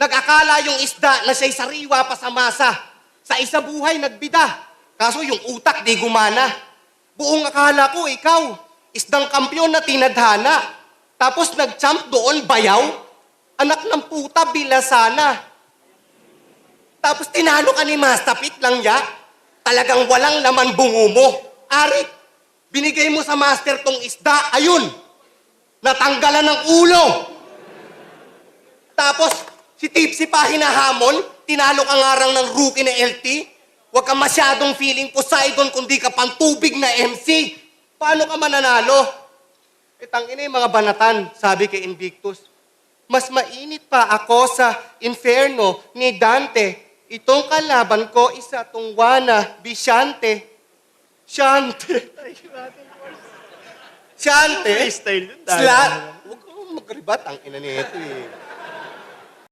Nag-akala yung isda na siya'y sariwa pa sa masa. Sa isa buhay, nagbida. Kaso yung utak di gumana. Buong akala ko, ikaw, isdang kampyon na tinadhana. Tapos nag-champ doon, bayaw. Anak ng puta, bilasana. Tapos tinalo ka ni Mastapit lang ya. Talagang walang laman bungo mo. Ari, binigay mo sa master tong isda, ayun. Natanggalan ng ulo. Tapos, si Tipsy pa hinahamon, tinalo ka ngarang ng rookie na LT. Huwag ka masyadong feeling Poseidon kundi ka pang tubig na MC. Paano ka mananalo? Tangina yung mga banatan, sabi kay Invictus. Mas mainit pa ako sa inferno ni Dante. Itong kalaban ko, isa tong Wana, Bisyante. Shante. Shante. Style yun. Slat. Huwag kang magribat. Ang ina nito eh.